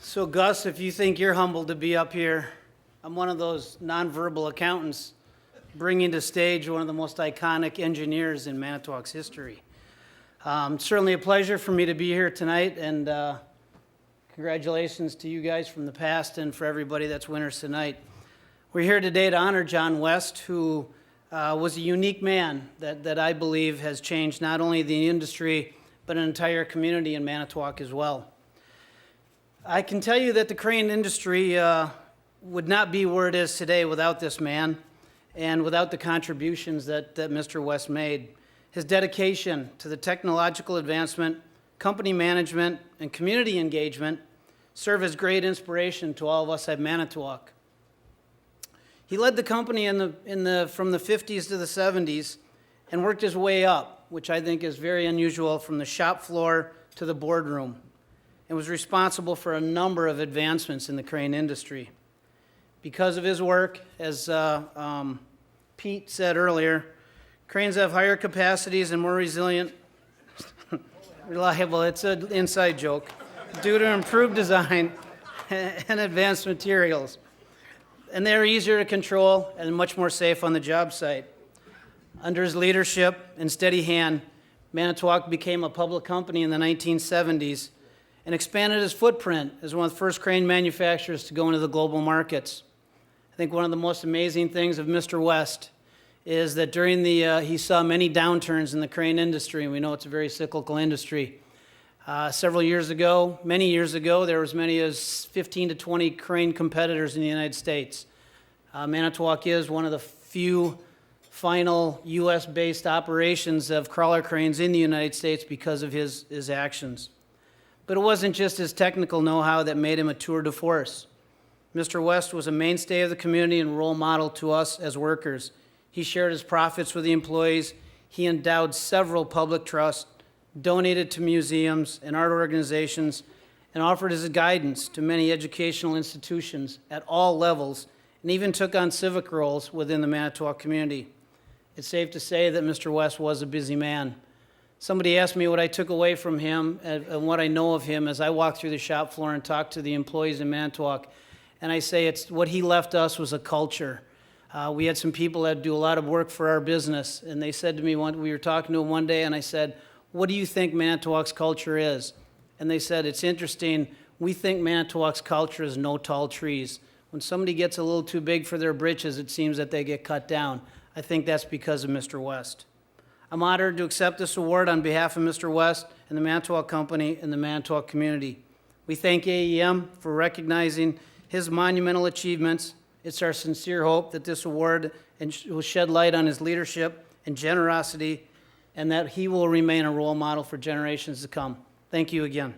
So Gus, if you think you're humbled to be up here, I'm one of those nonverbal accountants bringing to stage one of the most iconic engineers in Manitowoc's history. Certainly a pleasure for me to be here tonight, and congratulations to you guys from the past and for everybody that's winners tonight. We're here today to honor John West, who was a unique man that I believe has changed not only the industry, but an entire community in Manitowoc as well. I can tell you that the crane industry would not be where it is today without this man and without the contributions that Mr. West made. His dedication to the technological advancement, company management, and community engagement serve as great inspiration to all of us at Manitowoc. He led the company from the 50s to the 70s and worked his way up, which I think is very unusual, from the shop floor to the boardroom, and was responsible for a number of advancements in the crane industry. Because of his work, as Pete said earlier, cranes have higher capacities and more resilient, reliable, it's an inside joke, due to improved design and advanced materials. And they're easier to control and much more safe on the job site. Under his leadership and steady hand, Manitowoc became a public company in the 1970s and expanded his footprint as one of the first crane manufacturers to go into the global markets. I think one of the most amazing things of Mr. West is that during he saw many downturns in the crane industry, and we know it's a very cyclical industry. Many years ago, there were as many as 15 to 20 crane competitors in the United States. Manitowoc is one of the few final U.S.-based operations of crawler cranes in the United States because of his actions. But it wasn't just his technical know-how that made him a tour de force. Mr. West was a mainstay of the community and role model to us as workers. He shared his profits with the employees. He endowed several public trusts, donated to museums and art organizations, and offered his guidance to many educational institutions at all levels, and even took on civic roles within the Manitowoc community. It's safe to say that Mr. West was a busy man. Somebody asked me what I took away from him and what I know of him as I walked through the shop floor and talked to the employees in Manitowoc. And I say it's what he left us was a culture. We had some people that do a lot of work for our business, and they said to me, we were talking to them one day, and I said, "What do you think Manitowoc's culture is?" And they said, "It's interesting, we think Manitowoc's culture is no tall trees. When somebody gets a little too big for their britches, it seems that they get cut down." I think that's because of Mr. West. I'm honored to accept this award on behalf of Mr. West and the Manitowoc Company and the Manitowoc community. We thank AEM for recognizing his monumental achievements. It's our sincere hope that this award will shed light on his leadership and generosity, and that he will remain a role model for generations to come. Thank you again.